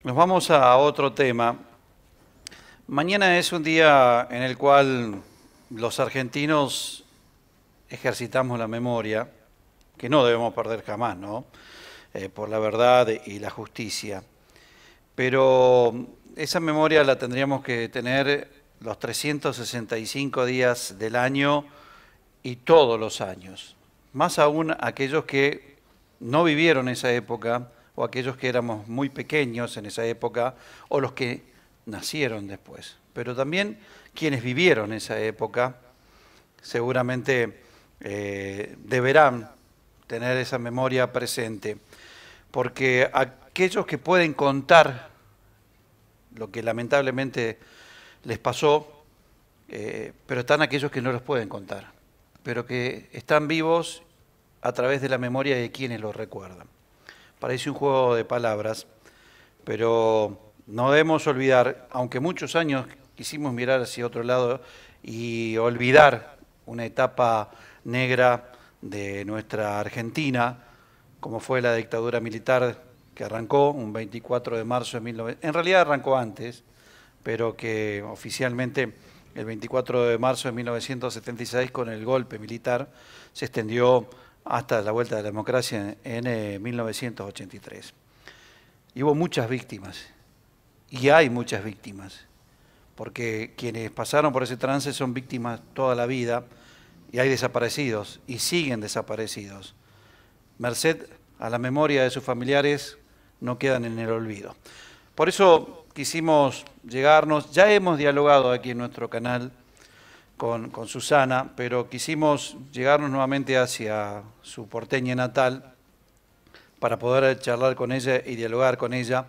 Nos vamos a otro tema. Mañana es un día en el cual los argentinos ejercitamos la memoria, que no debemos perder jamás, ¿no? Por la verdad y la justicia. Pero esa memoria la tendríamos que tener los 365 días del año y todos los años. Más aún aquellos que no vivieron esa época o aquellos que éramos muy pequeños en esa época o los que nacieron después. Pero también quienes vivieron esa época seguramente deberán tener esa memoria presente, porque aquellos que pueden contar lo que lamentablemente les pasó, pero están aquellos que no los pueden contar, pero que están vivos a través de la memoria de quienes los recuerdan. Parece un juego de palabras, pero no debemos olvidar, aunque muchos años quisimos mirar hacia otro lado y olvidar una etapa negra de nuestra Argentina, como fue la dictadura militar que arrancó un 24 de marzo de 19... En realidad arrancó antes, pero que oficialmente el 24 de marzo de 1976 con el golpe militar se extendió hasta la vuelta de la democracia en 1983. Y hubo muchas víctimas, y hay muchas víctimas, porque quienes pasaron por ese trance son víctimas toda la vida, y hay desaparecidos, y siguen desaparecidos. Merced a la memoria de sus familiares, no quedan en el olvido. Por eso quisimos llegarnos, ya hemos dialogado aquí en nuestro canal con Susana, pero quisimos llegarnos nuevamente hacia su porteña natal para poder charlar con ella y dialogar con ella,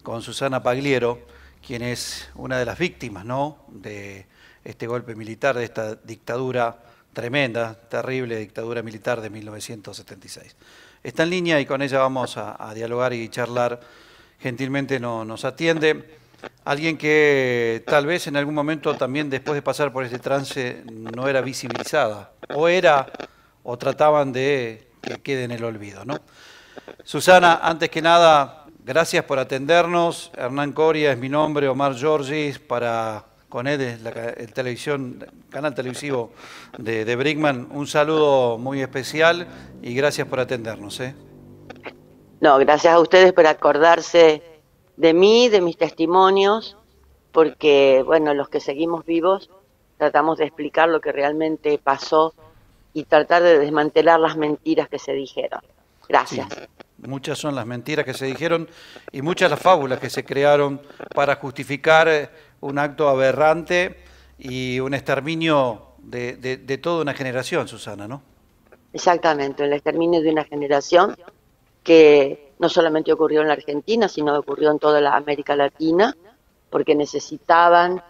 con Susana Pagliero, quien es una de las víctimas, ¿no?, de este golpe militar, de esta dictadura tremenda, terrible dictadura militar de 1976. Está en línea y con ella vamos a dialogar y charlar. Gentilmente nos atiende alguien que tal vez en algún momento también después de pasar por este trance no era visibilizada, o era, o trataban de que quede en el olvido, ¿no? Susana, antes que nada, gracias por atendernos. Hernán Coria es mi nombre, Omar Giorgis, con él es el canal televisivo de Brinkmann. Un saludo muy especial y gracias por atendernos. No, gracias a ustedes por acordarse de mí, de mis testimonios, porque, bueno, los que seguimos vivos tratamos de explicar lo que realmente pasó y tratar de desmantelar las mentiras que se dijeron. Gracias. Sí, muchas son las mentiras que se dijeron y muchas las fábulas que se crearon para justificar un acto aberrante y un exterminio de toda una generación, Susana, ¿no? Exactamente, el exterminio de una generación que no solamente ocurrió en la Argentina, sino ocurrió en toda la América Latina, porque necesitaban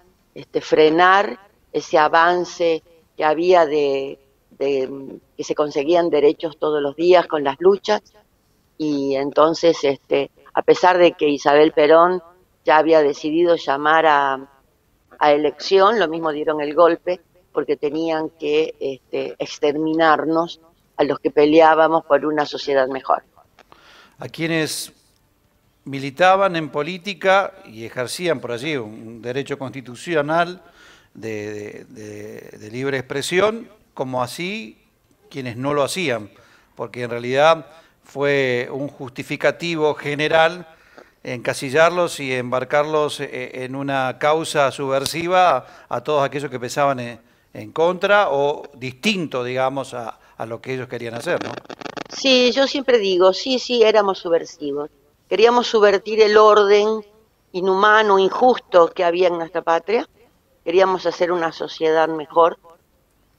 frenar ese avance que había de que se conseguían derechos todos los días con las luchas, y entonces a pesar de que Isabel Perón ya había decidido llamar a elección, lo mismo dieron el golpe porque tenían que exterminarnos a los que peleábamos por una sociedad mejor. A quienes militaban en política y ejercían por allí un derecho constitucional de libre expresión, como así quienes no lo hacían, porque en realidad fue un justificativo general encasillarlos y embarcarlos en una causa subversiva a todos aquellos que pensaban en contra o distinto, digamos, a lo que ellos querían hacer, ¿no? Sí, yo siempre digo, sí, sí, éramos subversivos. Queríamos subvertir el orden inhumano, injusto que había en nuestra patria. Queríamos hacer una sociedad mejor,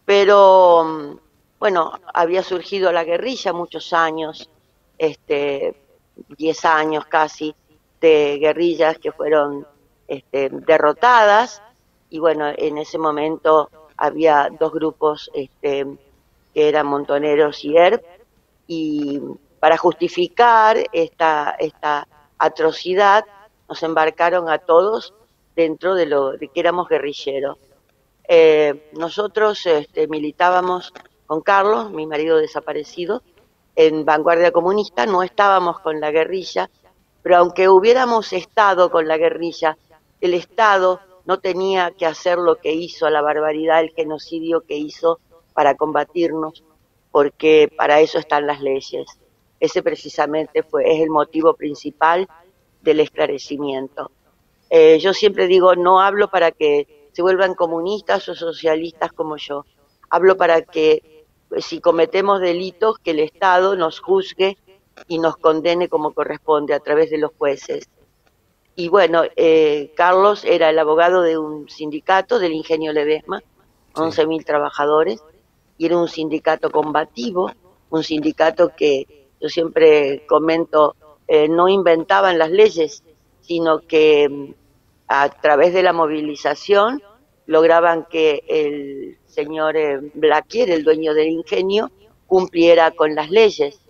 pero bueno, había surgido la guerrilla muchos años, 10 años casi, de guerrillas que fueron derrotadas, y bueno, en ese momento había dos grupos que eran Montoneros y ERP, y para justificar esta atrocidad nos embarcaron a todos dentro de que éramos guerrilleros. Nosotros militábamos con Carlos, mi marido desaparecido, en Vanguardia Comunista, no estábamos con la guerrilla, Pero aunque hubiéramos estado con la guerrilla, el Estado no tenía que hacer lo que hizo, la barbaridad, el genocidio que hizo para combatirnos, porque para eso están las leyes. Ese precisamente es el motivo principal del esclarecimiento. Yo siempre digo, no hablo para que se vuelvan comunistas o socialistas como yo. Hablo para que, si cometemos delitos, que el Estado nos juzgue y nos condene como corresponde a través de los jueces. Y bueno, Carlos era el abogado de un sindicato del Ingenio Ledesma, 11.000 trabajadores, y era un sindicato combativo, un sindicato que yo siempre comento, no inventaban las leyes, sino que a través de la movilización lograban que el señor Blaquier, el dueño del ingenio, cumpliera con las leyes.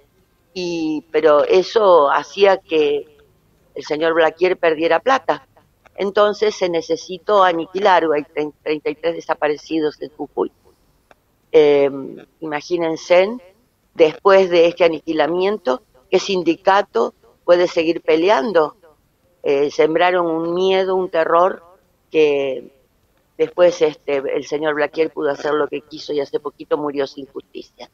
Pero eso hacía que el señor Blaquier perdiera plata. Entonces se necesitó aniquilar, hay 33 desaparecidos en Jujuy. Imagínense, después de este aniquilamiento, ¿qué sindicato puede seguir peleando? Sembraron un miedo, un terror, que después el señor Blaquier pudo hacer lo que quiso y hace poquito murió sin justicia.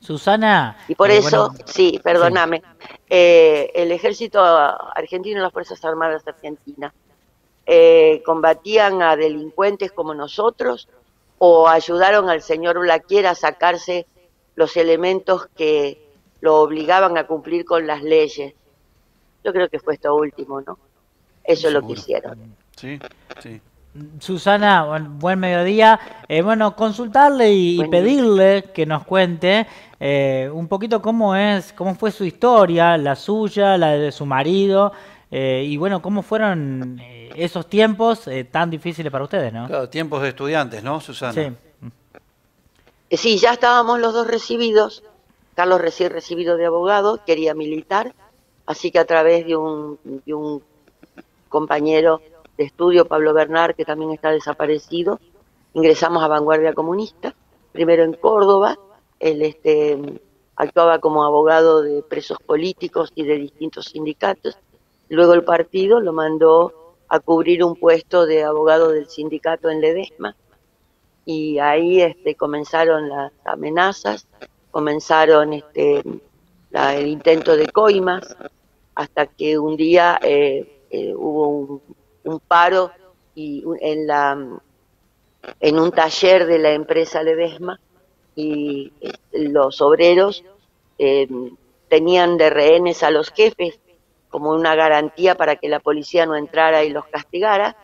Susana, y por eso, bueno, sí, perdóname, sí. El ejército argentino y las Fuerzas Armadas argentinas combatían a delincuentes como nosotros o ayudaron al señor Blaquier a sacarse los elementos que lo obligaban a cumplir con las leyes. Yo creo que fue esto último, ¿no? Eso es lo que hicieron. Sí, sí. Susana, buen mediodía. Bueno, consultarle y pedirle que nos cuente un poquito cómo fue su historia, la suya, la de su marido, y bueno, cómo fueron esos tiempos tan difíciles para ustedes, ¿no? Claro, tiempos de estudiantes, ¿no, Susana? Sí. Sí, ya estábamos los dos recibidos. Carlos recién recibido de abogado, quería militar, así que a través de un compañero de estudio, Pablo Bernard, que también está desaparecido, ingresamos a Vanguardia Comunista, primero en Córdoba. Él actuaba como abogado de presos políticos y de distintos sindicatos. Luego el partido lo mandó a cubrir un puesto de abogado del sindicato en Ledesma, y ahí comenzaron las amenazas, comenzaron el intento de coimas, hasta que un día hubo un paro en un taller de la empresa Ledesma, y los obreros tenían de rehenes a los jefes como una garantía para que la policía no entrara y los castigara.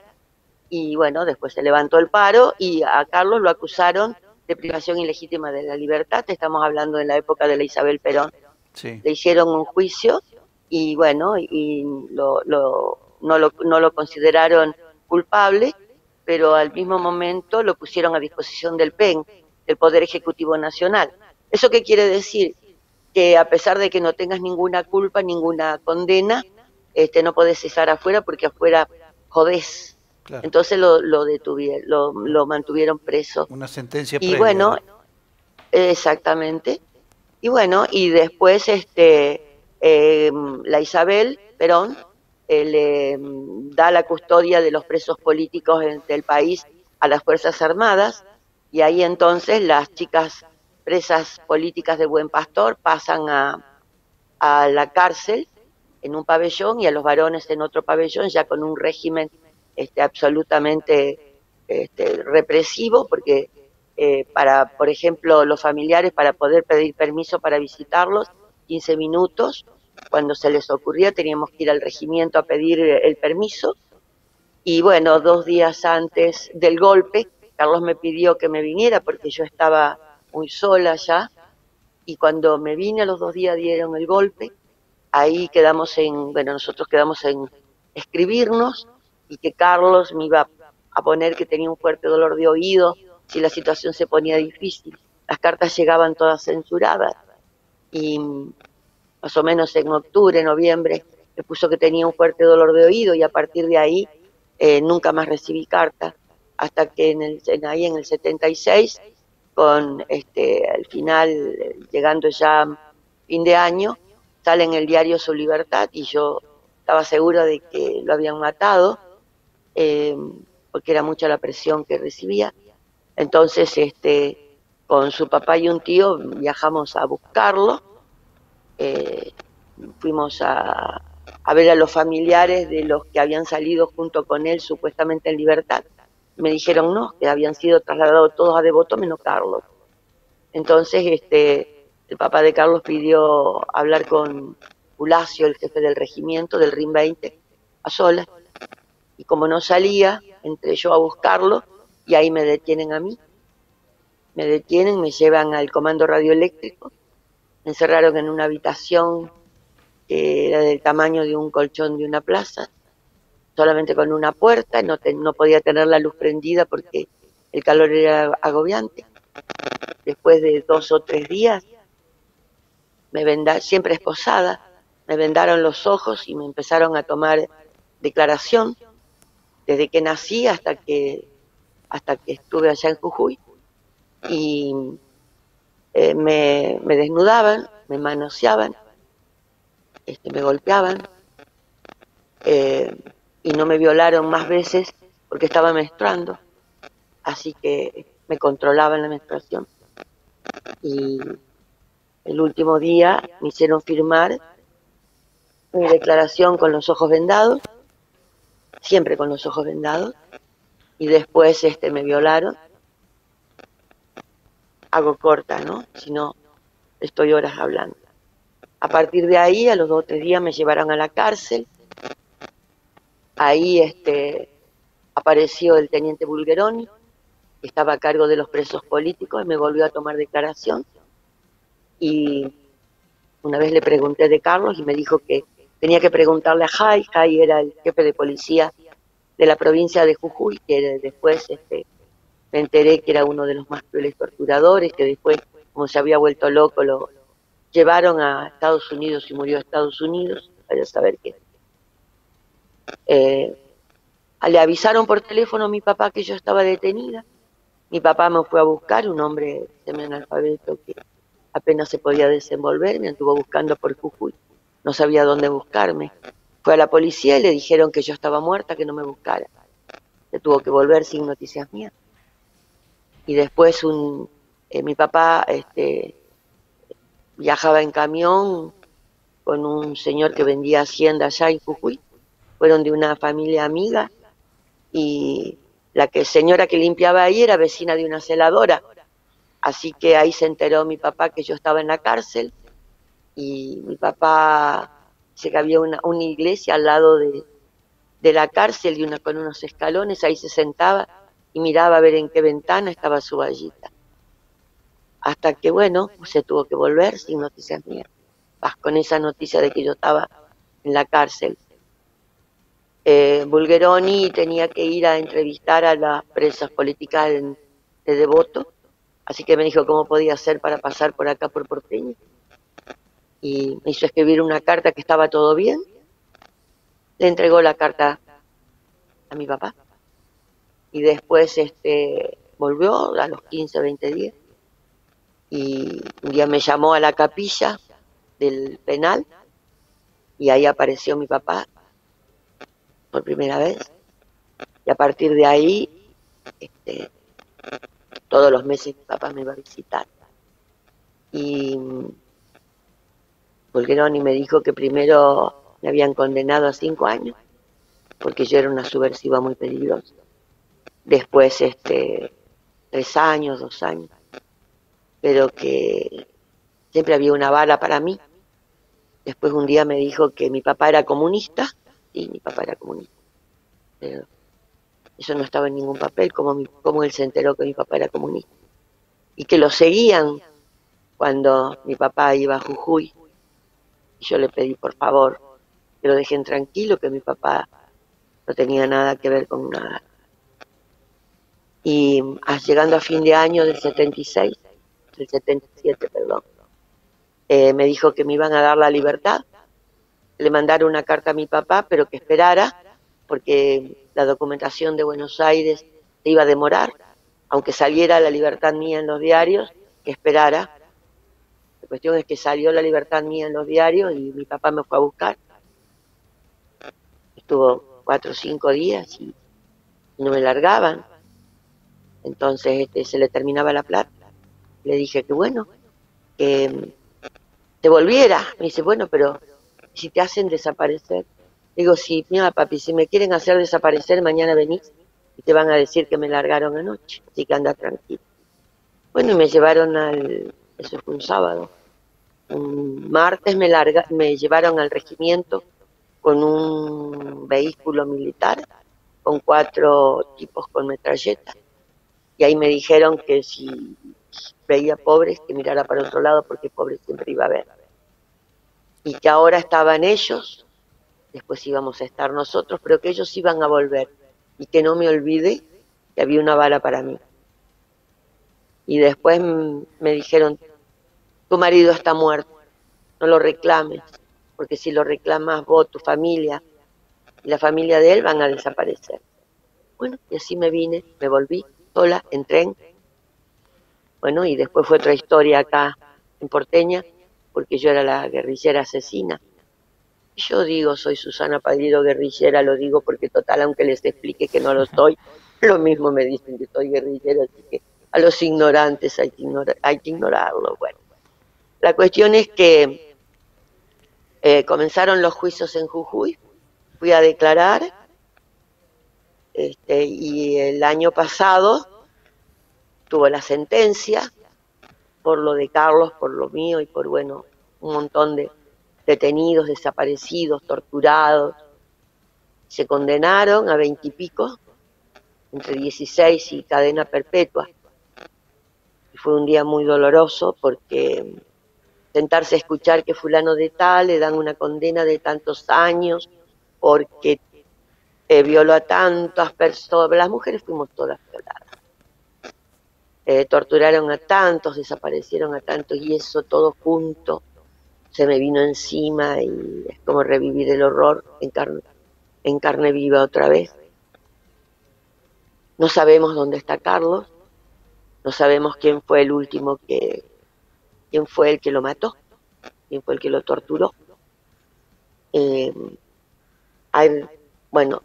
Y bueno, después se levantó el paro y a Carlos lo acusaron de privación ilegítima de la libertad. Estamos hablando de la época de la Isabel Perón. Sí. Le hicieron un juicio y bueno, y no lo consideraron culpable, pero al mismo momento lo pusieron a disposición del PEN, del Poder Ejecutivo Nacional. ¿Eso qué quiere decir? Que a pesar de que no tengas ninguna culpa, ninguna condena, no podés estar afuera, porque afuera jodés. Claro. Entonces lo detuvieron, lo mantuvieron preso. Una sentencia previa. Y bueno, exactamente. Y bueno, y después la Isabel Perón le da la custodia de los presos políticos del país a las Fuerzas Armadas, y ahí entonces las chicas presas políticas de Buen Pastor pasan a la cárcel en un pabellón y a los varones en otro pabellón, ya con un régimen absolutamente represivo, porque por ejemplo, los familiares, para poder pedir permiso para visitarlos, 15 minutos, cuando se les ocurría teníamos que ir al regimiento a pedir el permiso. Y bueno, 2 días antes del golpe, Carlos me pidió que me viniera porque yo estaba muy sola ya, y cuando me vine a los 2 días dieron el golpe. Ahí nosotros quedamos en escribirnos, y que Carlos me iba a poner que tenía un fuerte dolor de oído si la situación se ponía difícil. Las cartas llegaban todas censuradas, y más o menos en octubre, noviembre, me puso que tenía un fuerte dolor de oído, y a partir de ahí nunca más recibí cartas, hasta que ahí en el 76, al final, llegando ya fin de año, sale en el diario su libertad y yo estaba segura de que lo habían matado, porque era mucha la presión que recibía. Entonces, con su papá y un tío viajamos a buscarlo, fuimos a ver a los familiares de los que habían salido junto con él supuestamente en libertad. Me dijeron no, que habían sido trasladados todos a Devoto menos Carlos. Entonces, el papá de Carlos pidió hablar con Bulacio, el jefe del regimiento del RIM 20, a solas, y como no salía, entré yo a buscarlo y ahí me detienen a mí. Me detienen, me llevan al comando radioeléctrico, me encerraron en una habitación que era del tamaño de un colchón de una plaza, solamente con una puerta, no podía tener la luz prendida porque el calor era agobiante. Después de 2 o 3 días, siempre esposada, me vendaron los ojos y me empezaron a tomar declaración desde que nací hasta que estuve allá en Jujuy, y me desnudaban, me manoseaban, me golpeaban, y no me violaron más veces porque estaba menstruando, así que me controlaban la menstruación. Y el último día me hicieron firmar mi declaración con los ojos vendados, siempre con los ojos vendados, y después me violaron. Hago corta, ¿no? Si no, estoy horas hablando. A partir de ahí, a los 2 o 3 días me llevaron a la cárcel. Ahí apareció el teniente Bulgeroni, que estaba a cargo de los presos políticos, y me volvió a tomar declaración. Y una vez le pregunté de Carlos y me dijo que tenía que preguntarle a Jai. Jai era el jefe de policía de la provincia de Jujuy, que después me enteré que era uno de los más crueles torturadores, que después, como se había vuelto loco, lo llevaron a Estados Unidos y murió a Estados Unidos, para saber qué. Le avisaron por teléfono a mi papá que yo estaba detenida. Mi papá me fue a buscar, un hombre semianalfabeto que apenas se podía desenvolver, me anduvo buscando por Jujuy, no sabía dónde buscarme. Fue a la policía y le dijeron que yo estaba muerta, que no me buscara. Se tuvo que volver sin noticias mías. Y después mi papá viajaba en camión con un señor que vendía hacienda allá en Jujuy. Fueron de una familia amiga, y la señora que limpiaba ahí era vecina de una celadora. Así que ahí se enteró mi papá que yo estaba en la cárcel, y mi papá dice que había una iglesia al lado de la cárcel con unos escalones, ahí se sentaba y miraba a ver en qué ventana estaba su vallita. Hasta que, bueno, se tuvo que volver sin noticias mías, con esa noticia de que yo estaba en la cárcel. Bulgeroni tenía que ir a entrevistar a las presas políticas de Devoto, así que me dijo cómo podía hacer para pasar por acá por Porteño, y me hizo escribir una carta que estaba todo bien. Le entregó la carta a mi papá, y después volvió a los 15 o 20 días, y un día me llamó a la capilla del penal, y ahí apareció mi papá por primera vez, y a partir de ahí todos los meses mi papá me iba a visitar. Y Bulgeroni me dijo que primero me habían condenado a 5 años porque yo era una subversiva muy peligrosa. Después 3 años, 2 años, pero que siempre había una bala para mí. Después un día me dijo que mi papá era comunista. Sí, mi papá era comunista, pero eso no estaba en ningún papel, como él se enteró que mi papá era comunista, y que lo seguían cuando mi papá iba a Jujuy, y yo le pedí por favor que lo dejen tranquilo, que mi papá no tenía nada que ver con nada. Y llegando a fin de año del 76, del 77, perdón, me dijo que me iban a dar la libertad. Le mandaron una carta a mi papá, pero que esperara, porque la documentación de Buenos Aires se iba a demorar, aunque saliera la libertad mía en los diarios, que esperara, La cuestión es que salió La Libertad Mía en los diarios y mi papá me fue a buscar. Estuvo 4 o 5 días y no me largaban. Entonces se le terminaba la plata. Le dije que bueno, que te volviera. Me dice, bueno, pero si te hacen desaparecer. Digo, sí, mira, papi, si me quieren hacer desaparecer, mañana venís y te van a decir que me largaron anoche. Así que anda tranquilo. Bueno, y me llevaron eso fue un sábado. Un martes me llevaron al regimiento con un vehículo militar, con 4 tipos con metralleta. Y ahí me dijeron que si veía pobres, que mirara para otro lado, porque pobres siempre iba a ver. Y que ahora estaban ellos, después íbamos a estar nosotros, pero que ellos iban a volver. Y que no me olvide que había una bala para mí. Y después me dijeron, tu marido está muerto, no lo reclames, porque si lo reclamas vos, tu familia y la familia de él van a desaparecer. Bueno, y así me vine, me volví sola en tren. Bueno, y después fue otra historia acá en Porteña, porque yo era la guerrillera asesina. Yo digo, soy Susana Padrido guerrillera, lo digo porque total, aunque les explique que no lo soy, lo mismo me dicen que soy guerrillera, así que a los ignorantes hay que ignorarlo. Bueno, la cuestión es que comenzaron los juicios en Jujuy, fui a declarar, y el año pasado tuvo la sentencia por lo de Carlos, por lo mío y por, bueno, un montón de detenidos, desaparecidos, torturados. Se condenaron a 20 y pico, entre 16 y cadena perpetua. Y fue un día muy doloroso porque sentarse a escuchar que fulano de tal le dan una condena de tantos años porque violó a tantas personas, las mujeres fuimos todas violadas. Torturaron a tantos, desaparecieron a tantos, y eso todo junto se me vino encima y es como revivir el horror en carne viva otra vez. No sabemos dónde está Carlos, no sabemos quién fue el último quién fue el que lo mató, quién fue el que lo torturó. Hay, bueno,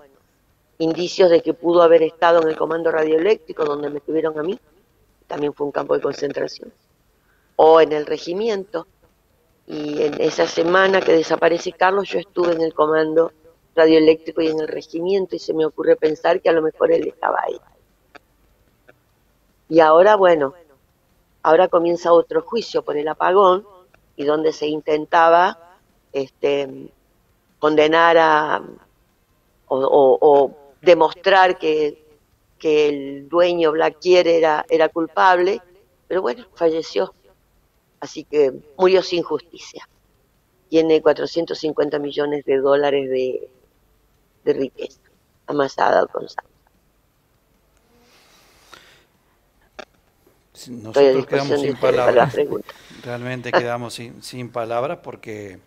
indicios de que pudo haber estado en el comando radioeléctrico donde me tuvieron a mí, también fue un campo de concentración, o en el regimiento. Y en esa semana que desaparece Carlos, yo estuve en el comando radioeléctrico y en el regimiento, y se me ocurrió pensar que a lo mejor él estaba ahí. Y ahora, bueno, ahora comienza otro juicio por el apagón, y donde se intentaba condenar o demostrar que el dueño Blaquier era culpable, pero bueno, falleció. Así que murió sin justicia. Tiene 450 millones de dólares de riqueza amasada con sangre. Nosotros quedamos sin palabras. Realmente quedamos sin palabras porque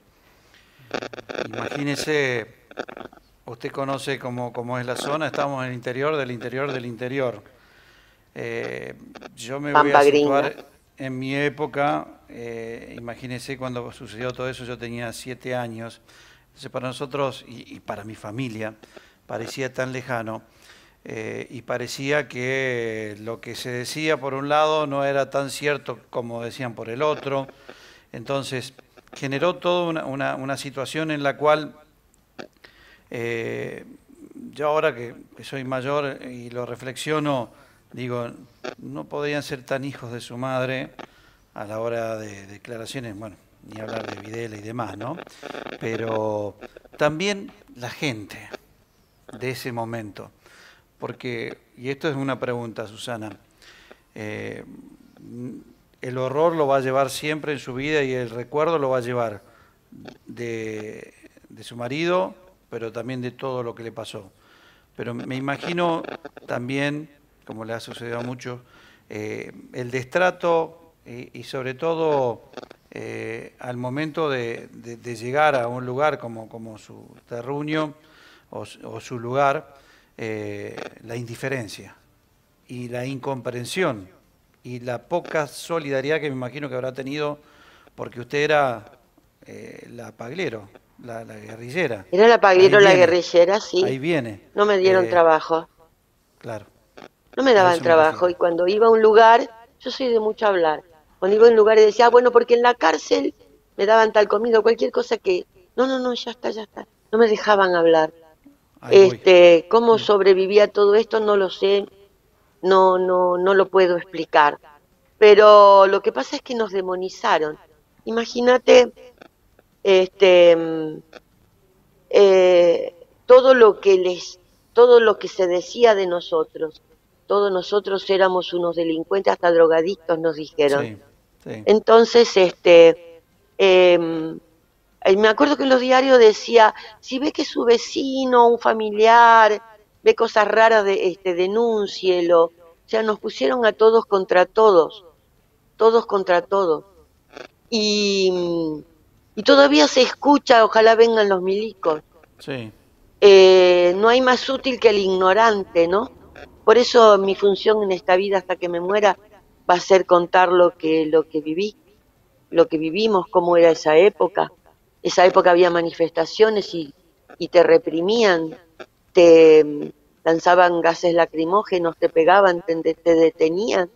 imagínese, usted conoce cómo es la zona, estamos en el interior del interior del interior. Yo me voy a situar en mi época, imagínese cuando sucedió todo eso, yo tenía 7 años, entonces para nosotros y para mi familia parecía tan lejano. Y parecía que lo que se decía por un lado no era tan cierto como decían por el otro. Entonces generó toda una situación en la cual yo ahora que soy mayor y lo reflexiono, digo, no podían ser tan hijos de su madre a la hora de declaraciones, bueno, ni hablar de Videla y demás, ¿no? Pero también la gente de ese momento. Porque, y esto es una pregunta, Susana, el horror lo va a llevar siempre en su vida y el recuerdo lo va a llevar de su marido, pero también de todo lo que le pasó. Pero me imagino también, como le ha sucedido a muchos, el destrato y sobre todo al momento de llegar a un lugar como su terruño o su lugar, la indiferencia y la incomprensión y la poca solidaridad que me imagino que habrá tenido porque usted era la Paglero, la guerrillera. Era la Ahí Paglero, la viene, guerrillera, sí. ahí viene. No me dieron trabajo. Claro, No me a daban eso me trabajo. refiero. Y cuando iba a un lugar, yo soy de mucho hablar. Cuando iba a un lugar y decía, bueno, porque en la cárcel me daban tal comida o cualquier cosa que... No, no, no, ya está, ya está. No me dejaban hablar. Ahí voy. Cómo sobrevivía todo esto no lo sé, no lo puedo explicar. Pero lo que pasa es que nos demonizaron. Imagínate, este, todo lo que todo lo que se decía de nosotros. Todos nosotros éramos unos delincuentes, hasta drogadictos nos dijeron. Sí, sí. Entonces, me acuerdo que en los diarios decía, si ve que su vecino, un familiar, ve cosas raras, denúncielo. O sea, nos pusieron a todos contra todos. Y todavía se escucha, ojalá vengan los milicos. Sí. No hay más útil que el ignorante, ¿no? Por eso mi función en esta vida hasta que me muera va a ser contar lo que viví, lo que vivimos, cómo era esa época. Esa época había manifestaciones y te reprimían, te lanzaban gases lacrimógenos, te pegaban, te detenían.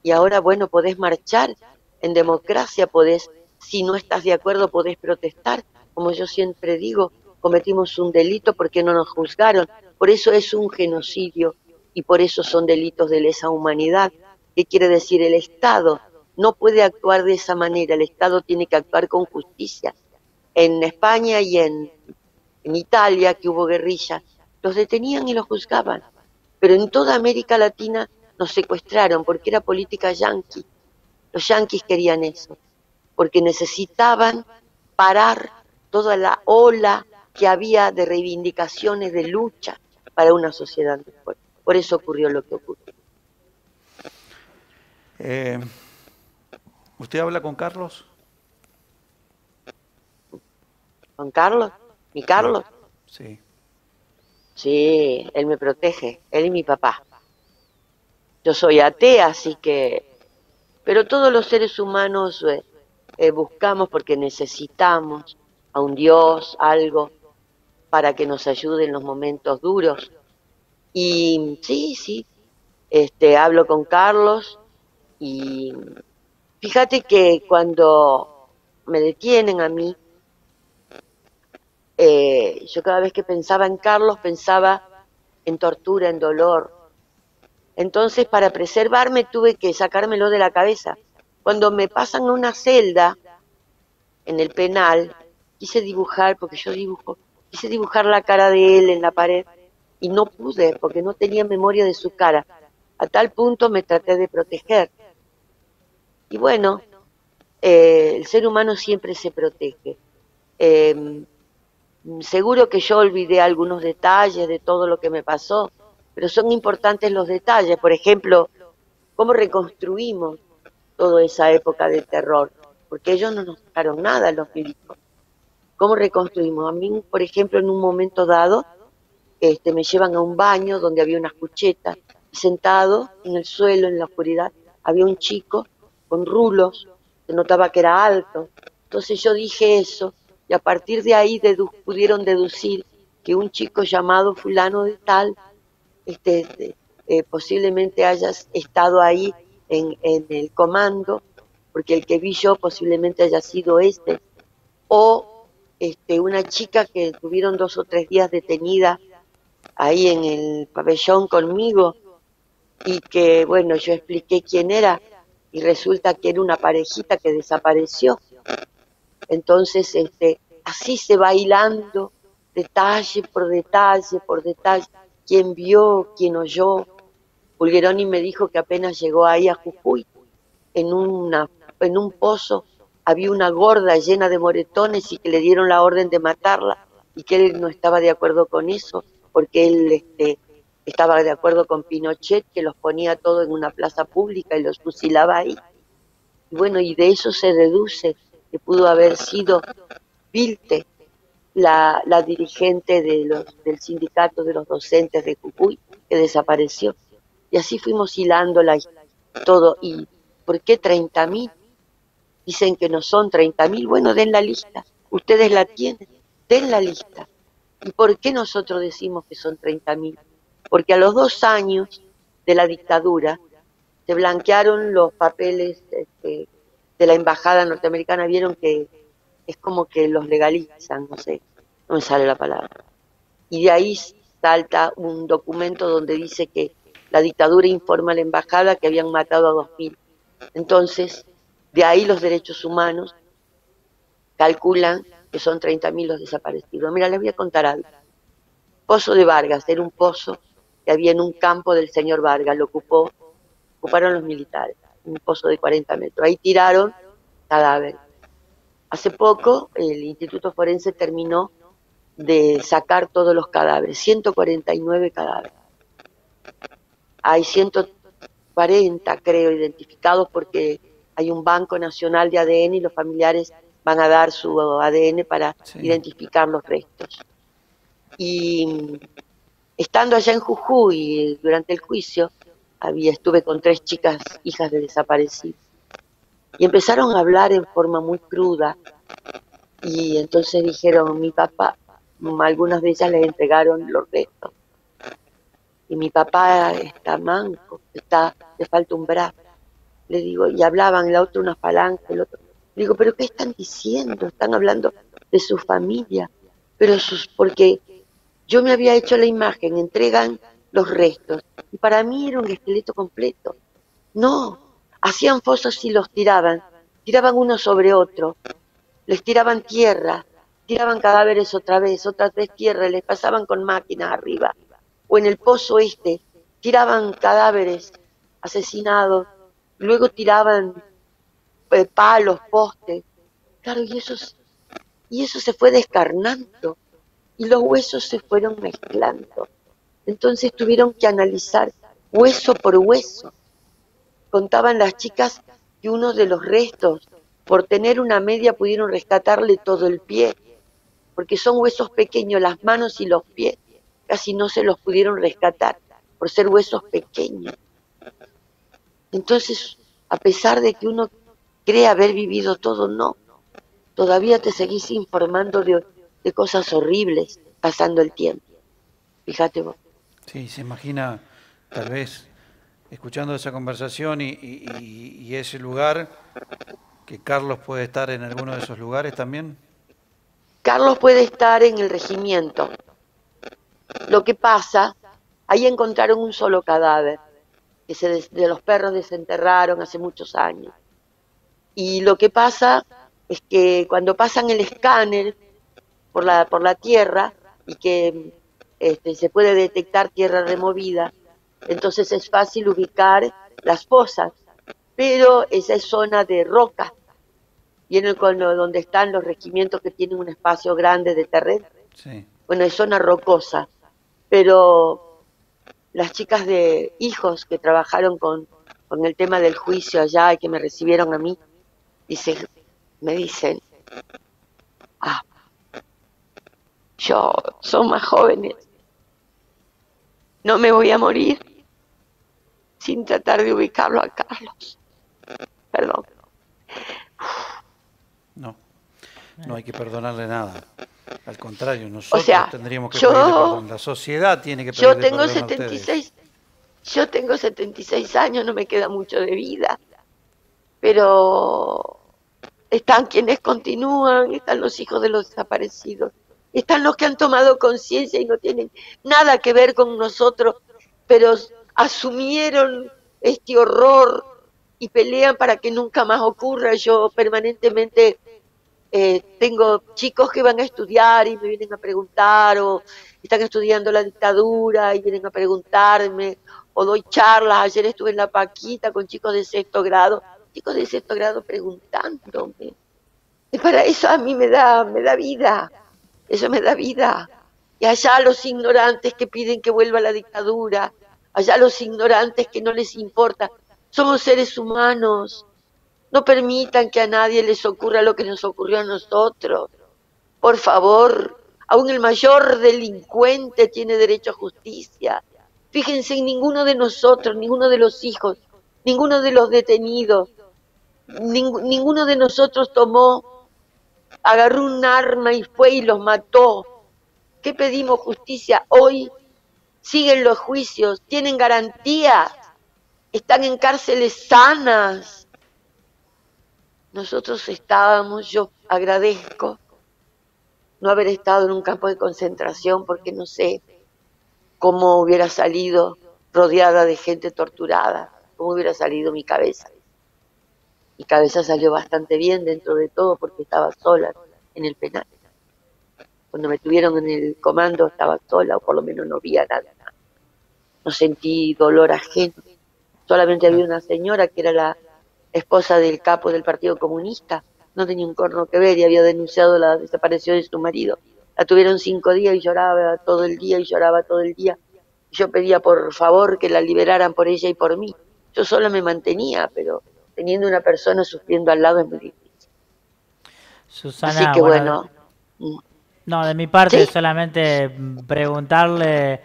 Y ahora, bueno, podés marchar en democracia, podés, si no estás de acuerdo, podés protestar. Como yo siempre digo, cometimos un delito porque no nos juzgaron. Por eso es un genocidio y por eso son delitos de lesa humanidad. ¿Qué quiere decir? El Estado no puede actuar de esa manera, el Estado tiene que actuar con justicia. En España y en Italia, que hubo guerrilla, los detenían y los juzgaban. Pero en toda América Latina nos secuestraron porque era política yanqui. Los yanquis querían eso, porque necesitaban parar toda la ola que había de reivindicaciones, de lucha para una sociedad mejor. Por eso ocurrió lo que ocurrió. ¿Usted habla con Carlos? ¿Con Carlos? ¿Mi Carlos? Sí. Sí, él me protege, él y mi papá. Yo soy atea, así que... Pero todos los seres humanos buscamos porque necesitamos a un Dios, algo, para que nos ayude en los momentos duros. Y sí, hablo con Carlos y fíjate que cuando me detienen a mí, yo cada vez que pensaba en Carlos pensaba en tortura, en dolor. Entonces, para preservarme tuve que sacármelo de la cabeza. Cuando me pasan a una celda en el penal, quise dibujar, porque yo dibujo, quise dibujar la cara de él en la pared y no pude porque no tenía memoria de su cara. A tal punto me traté de proteger. Y bueno, el ser humano siempre se protege. Seguro que yo olvidé algunos detalles de todo lo que me pasó, pero son importantes los detalles. Por ejemplo, cómo reconstruimos toda esa época de terror, porque ellos no nos dejaron nada, los milicos. ¿Cómo reconstruimos? A mí, por ejemplo, en un momento dado, me llevan a un baño donde había unas cuchetas, y sentado en el suelo, en la oscuridad, había un chico con rulos, se notaba que era alto. Entonces yo dije eso, y a partir de ahí pudieron deducir que un chico llamado fulano de tal, posiblemente hayas estado ahí en el comando, porque el que vi yo posiblemente haya sido o una chica que tuvieron 2 o 3 días detenida ahí en el pabellón conmigo y que, bueno, yo expliqué quién era y resulta que era una parejita que desapareció. Entonces, así se va hilando detalle por detalle por detalle, quién vio, quién oyó. Bulgeroni me dijo que apenas llegó ahí a Jujuy, en un pozo había una gorda llena de moretones y que le dieron la orden de matarla y que él no estaba de acuerdo con eso, porque él estaba de acuerdo con Pinochet, que los ponía todo en una plaza pública y los fusilaba ahí. Y bueno, y de eso se deduce que pudo haber sido Vilte, la dirigente del sindicato de los docentes de Jujuy, que desapareció. Y así fuimos hilando todo. ¿Y por qué 30.000? Dicen que no son 30.000. Bueno, den la lista. Ustedes la tienen. Den la lista. ¿Y por qué nosotros decimos que son 30.000? Porque a los 2 años de la dictadura se blanquearon los papeles de la embajada norteamericana. Vieron que es como que los legalizan, no sé, no me sale la palabra. Y de ahí salta un documento donde dice que la dictadura informa a la embajada que habían matado a 2.000. Entonces, de ahí los derechos humanos calculan que son 30.000 los desaparecidos. Mira, les voy a contar algo. Pozo de Vargas era un pozo que había en un campo del señor Vargas, lo ocuparon los militares, un pozo de 40 metros. Ahí tiraron cadáveres. Hace poco el Instituto Forense terminó de sacar todos los cadáveres, 149 cadáveres. Hay 140, creo, identificados porque hay un banco nacional de ADN y los familiares van a dar su ADN para identificar los restos. Y estando allá en Jujuy durante el juicio, estuve con 3 chicas, hijas de desaparecidos, y empezaron a hablar en forma muy cruda, y entonces dijeron, mi papá, algunas de ellas les entregaron los restos, y mi papá está manco, le falta un brazo. Le digo, y hablaban, la otra una falange, el otro. Le digo, ¿pero qué están diciendo? Están hablando de su familia, pero porque yo me había hecho la imagen, entregan los restos, y para mí era un esqueleto completo. No, hacían fosas y los tiraban uno sobre otro, les tiraban tierra, tiraban cadáveres otra vez tierra, les pasaban con máquinas arriba, o en el pozo tiraban cadáveres asesinados, luego tiraban palos, postes, claro, y eso se fue descarnando, y los huesos se fueron mezclando. Entonces tuvieron que analizar hueso por hueso. Contaban las chicas que uno de los restos, por tener una media, pudieron rescatarle todo el pie, porque son huesos pequeños, las manos y los pies casi no se los pudieron rescatar, por ser huesos pequeños. Entonces, a pesar de que uno cree haber vivido todo, no, todavía te seguís informando de cosas horribles pasando el tiempo. Fíjate vos. Sí, se imagina, tal vez, escuchando esa conversación y ese lugar, que Carlos puede estar en alguno de esos lugares también. Carlos puede estar en el regimiento. Lo que pasa, ahí encontraron un solo cadáver, que de los perros desenterraron hace muchos años. Y lo que pasa es que cuando pasan el escáner por la tierra y que se puede detectar tierra removida, entonces es fácil ubicar las fosas, pero esa es zona de roca, y donde están los regimientos que tienen un espacio grande de terreno, sí. Bueno, es zona rocosa, pero las chicas de hijos que trabajaron con el tema del juicio allá y que me recibieron a mí, me dicen, son más jóvenes, no me voy a morir sin tratar de ubicarlo a Carlos. Perdón. No hay que perdonarle nada. Al contrario, nosotros tendríamos que pedirle perdón. La sociedad tiene que pedirle perdón a ustedes. Yo tengo 76 años, no me queda mucho de vida, pero están quienes continúan, están los hijos de los desaparecidos, están los que han tomado conciencia y no tienen nada que ver con nosotros, pero asumieron este horror y pelean para que nunca más ocurra. Yo permanentemente tengo chicos que van a estudiar y me vienen a preguntar, o están estudiando la dictadura y vienen a preguntarme, o doy charlas. Ayer estuve en La Paquita con chicos de 6º grado, preguntándome. Y para eso a mí me da vida, eso me da vida. Y allá los ignorantes que piden que vuelva la dictadura, allá los ignorantes que no les importa, somos seres humanos. No permitan que a nadie les ocurra lo que nos ocurrió a nosotros. Por favor, aún el mayor delincuente tiene derecho a justicia. Fíjense, en ninguno de nosotros, ninguno de los hijos, ninguno de los detenidos ninguno de nosotros agarró un arma y fue y los mató. ¿Qué pedimos? Justicia. Hoy siguen los juicios, tienen garantía, están en cárceles sanas. Nosotros yo agradezco no haber estado en un campo de concentración porque no sé cómo hubiera salido rodeada de gente torturada, cómo hubiera salido mi cabeza. Mi cabeza salió bastante bien dentro de todo porque estaba sola en el penal. Cuando me tuvieron en el comando estaba sola, o por lo menos no vi a nadie. No sentí dolor ajeno. Solamente había una señora que era la esposa del capo del Partido Comunista. No tenía un corno que ver y había denunciado la desaparición de su marido. La tuvieron 5 días y lloraba todo el día y lloraba todo el día. Yo pedía por favor que la liberaran por ella y por mí. Yo sola me mantenía, pero teniendo una persona sufriendo al lado es muy difícil. Susana, así que bueno. No, de mi parte ¿Sí? solamente preguntarle,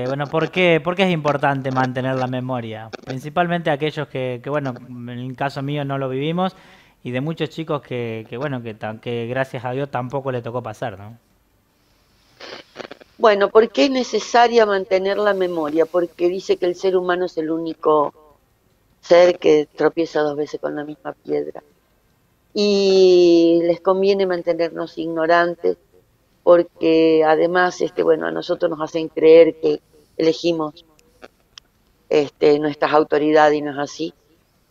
bueno, ¿por qué es importante mantener la memoria? Principalmente aquellos que, bueno, en el caso mío no lo vivimos y de muchos chicos bueno, que gracias a Dios tampoco le tocó pasar, ¿no? Bueno, ¿por qué es necesaria mantener la memoria? Porque dice que el ser humano es el único ser que tropieza 2 veces con la misma piedra. Y les conviene mantenernos ignorantes porque además, bueno, a nosotros nos hacen creer que elegimos nuestras autoridades y no es así,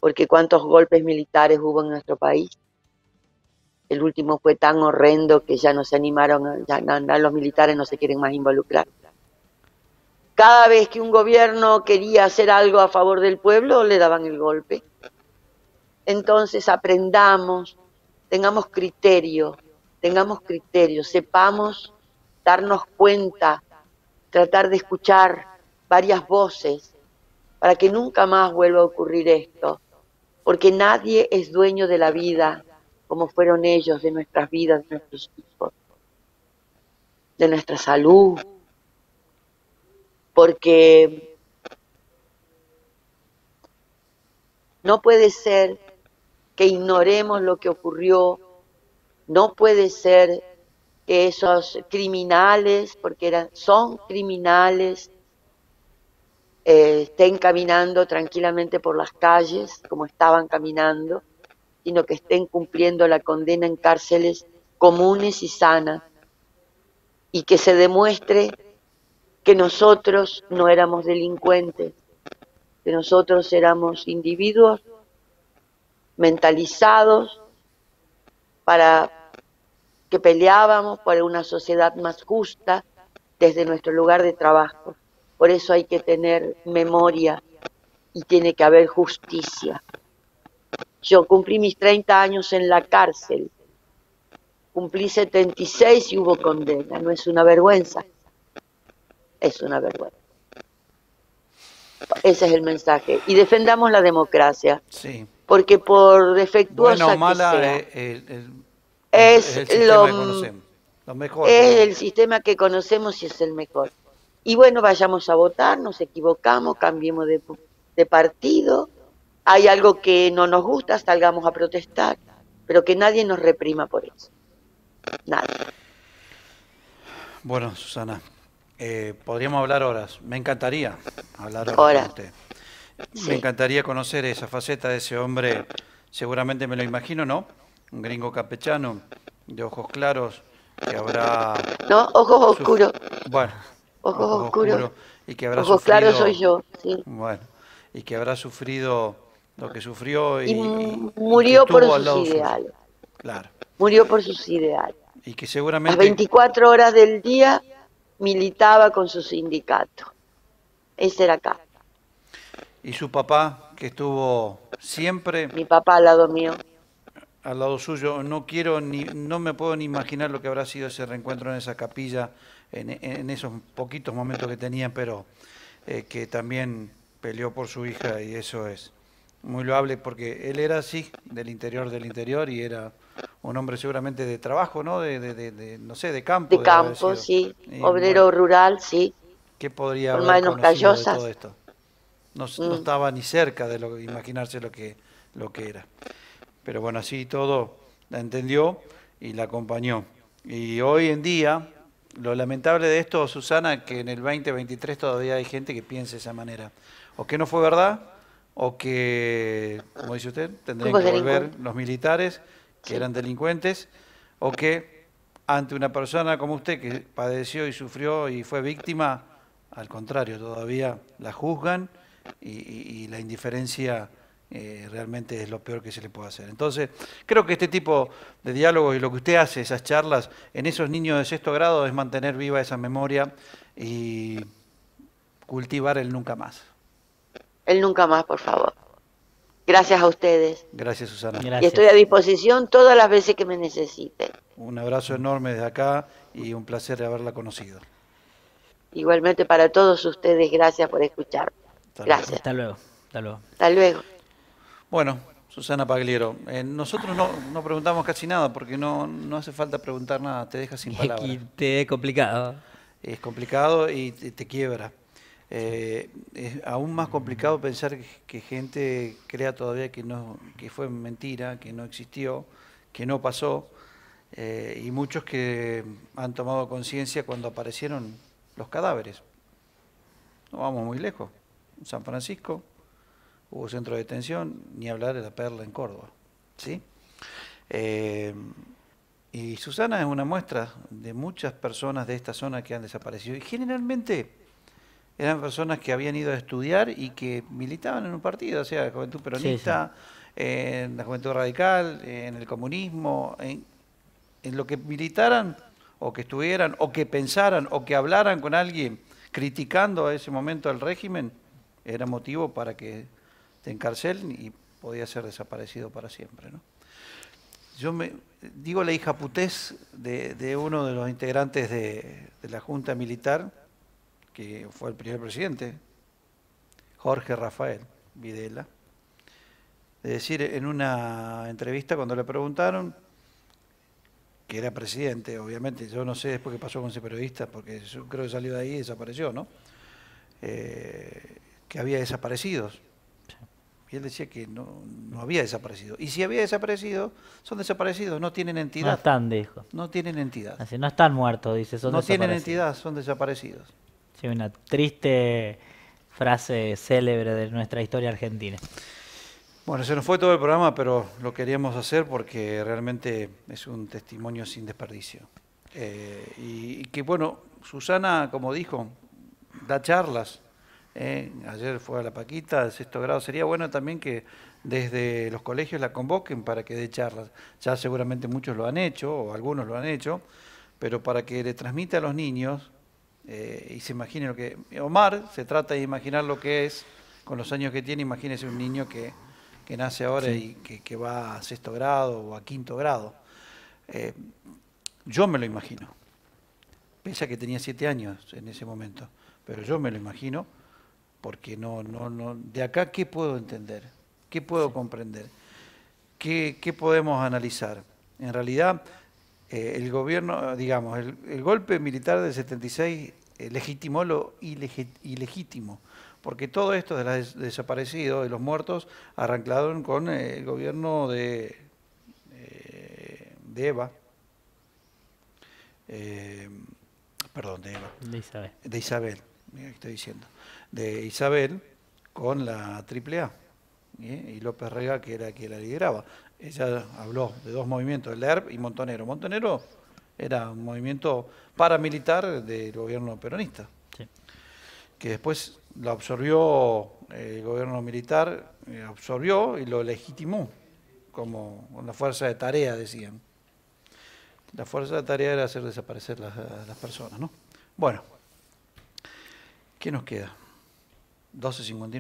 porque cuántos golpes militares hubo en nuestro país. El último fue tan horrendo que ya no se animaron, los militares no se quieren más involucrar. Cada vez que un gobierno quería hacer algo a favor del pueblo, le daban el golpe. Entonces aprendamos, tengamos criterio, sepamos darnos cuenta, tratar de escuchar varias voces para que nunca más vuelva a ocurrir esto, porque nadie es dueño de la vida como fueron ellos, de nuestras vidas, de nuestros hijos, de nuestra salud, porque no puede ser que ignoremos lo que ocurrió, no puede ser que esos criminales, porque son criminales, estén caminando tranquilamente por las calles como estaban caminando, sino que estén cumpliendo la condena en cárceles comunes y sanas, y que se demuestre que nosotros no éramos delincuentes, que nosotros éramos individuos mentalizados para que peleábamos por una sociedad más justa desde nuestro lugar de trabajo. Por eso hay que tener memoria y tiene que haber justicia. Yo cumplí mis 30 años en la cárcel, cumplí 76 y hubo condena. No es una vergüenza, es una vergüenza. Ese es el mensaje. Y defendamos la democracia, sí, porque por defectuosa bueno o mala, que sea, es el sistema que conocemos, lo mejor. Es el sistema que conocemos y es el mejor. Y bueno, vayamos a votar, nos equivocamos, cambiemos de partido, hay algo que no nos gusta, salgamos a protestar, pero que nadie nos reprima por eso. Nadie. Bueno, Susana, podríamos hablar horas. Me encantaría hablar horas con usted. Sí. Me encantaría conocer esa faceta de ese hombre. Seguramente me lo imagino, ¿no? Un gringo campechano, de ojos claros, que habrá... No, ojos oscuros. Bueno, ojos oscuros. Y que habrá ojos claros soy yo, sí. Bueno, y que habrá sufrido lo que sufrió y murió por sus ideales. Claro. Murió por sus ideales. Y que seguramente... Las 24 horas del día militaba con su sindicato. Ese era acá. ¿Y su papá, que estuvo siempre... Mi papá al lado mío. Al lado suyo, no me puedo ni imaginar lo que habrá sido ese reencuentro en esa capilla, en esos poquitos momentos que tenían, pero que también peleó por su hija y eso es muy loable porque él era así, del interior y era un hombre seguramente de trabajo, ¿no? No sé, de campo. De campo, sí, obrero bueno, rural, sí. ¿qué podría con haber manos conocido callosas. de todo esto? No estaba ni cerca de imaginarse lo que era. pero bueno, así todo la entendió y la acompañó. Y hoy en día, lo lamentable de esto, Susana, que en el 2023 todavía hay gente que piensa de esa manera. O que no fue verdad, o que, como dice usted, tendrían que volver los militares, que eran delincuentes, o que ante una persona como usted que padeció y sufrió y fue víctima, al contrario, todavía la juzgan y la indiferencia realmente es lo peor que se le puede hacer. Entonces, creo que este tipo de diálogos y lo que usted hace, esas charlas, en esos niños de 6º grado, es mantener viva esa memoria y cultivar el nunca más. El nunca más, por favor. Gracias a ustedes. Gracias, Susana. Gracias. Y estoy a disposición todas las veces que me necesiten. Un abrazo enorme desde acá y un placer haberla conocido. Igualmente para todos ustedes, gracias por escuchar. Gracias. Hasta luego. Hasta luego. Hasta luego. Bueno, Susana Pagliero, nosotros no preguntamos casi nada porque no hace falta preguntar nada, te deja sin palabras. Aquí te es complicado. Es complicado y te quiebra. Es aún más complicado pensar que gente crea todavía que fue mentira, que no existió, que no pasó, y muchos que han tomado conciencia cuando aparecieron los cadáveres. No vamos muy lejos. En San Francisco hubo centro de detención, ni hablar de La Perla en Córdoba. ¿Sí? Y Susana es una muestra de muchas personas de esta zona que han desaparecido. Y generalmente eran personas que habían ido a estudiar y que militaban en un partido, o sea, la Juventud Peronista, en la Juventud Radical, en el comunismo, en lo que militaran, o que estuvieran, o que pensaran, o que hablaran con alguien criticando a ese momento al régimen, era motivo para que te encarcelen y podía ser desaparecido para siempre, ¿no? Yo digo la hijaputez de uno de los integrantes de la Junta Militar, que fue el primer presidente, Jorge Rafael Videla, de decir en una entrevista cuando le preguntaron, que era presidente, obviamente, yo no sé después qué pasó con ese periodista, porque yo creo que salió de ahí y desapareció, ¿no? Que había desaparecidos. Y él decía que no había desaparecido. Y si había desaparecido, son desaparecidos, no tienen entidad. No están, dijo. No tienen entidad. Así, no están muertos, dice, son no tienen entidad, son desaparecidos. Sí, una triste frase célebre de nuestra historia argentina. Bueno, se nos fue todo el programa, pero lo queríamos hacer porque realmente es un testimonio sin desperdicio. Y que, bueno, Susana, como dijo, da charlas. Ayer fue a la Paquita, de 6º grado. Sería bueno también que desde los colegios la convoquen para que dé charlas. Ya seguramente muchos lo han hecho, o algunos lo han hecho, pero para que le transmita a los niños y se imagine lo que... Omar se trata de imaginar lo que es, con los años que tiene, imagínese un niño que nace ahora y que va a 6º grado o a 5º grado. Yo me lo imagino. Pese a que tenía 7 años en ese momento, pero yo me lo imagino porque de acá, ¿qué puedo entender? ¿Qué puedo comprender? ¿Qué podemos analizar? En realidad, el gobierno, digamos, el golpe militar del 76 legitimó lo ilegítimo, porque todo esto de los desaparecidos, de los muertos, arrancaron con el gobierno de Eva, perdón, de Eva. De Isabel, mira que estoy diciendo. De Isabel con la AAA y López Rega, que era quien la lideraba. Ella habló de 2 movimientos, el ERP y Montonero. Montonero era un movimiento paramilitar del gobierno peronista, sí, que después lo absorbió el gobierno militar, absorbió y lo legitimó como una fuerza de tarea, decían. La fuerza de tarea era hacer desaparecer las personas, ¿no? Bueno, ¿qué nos queda? 12:59.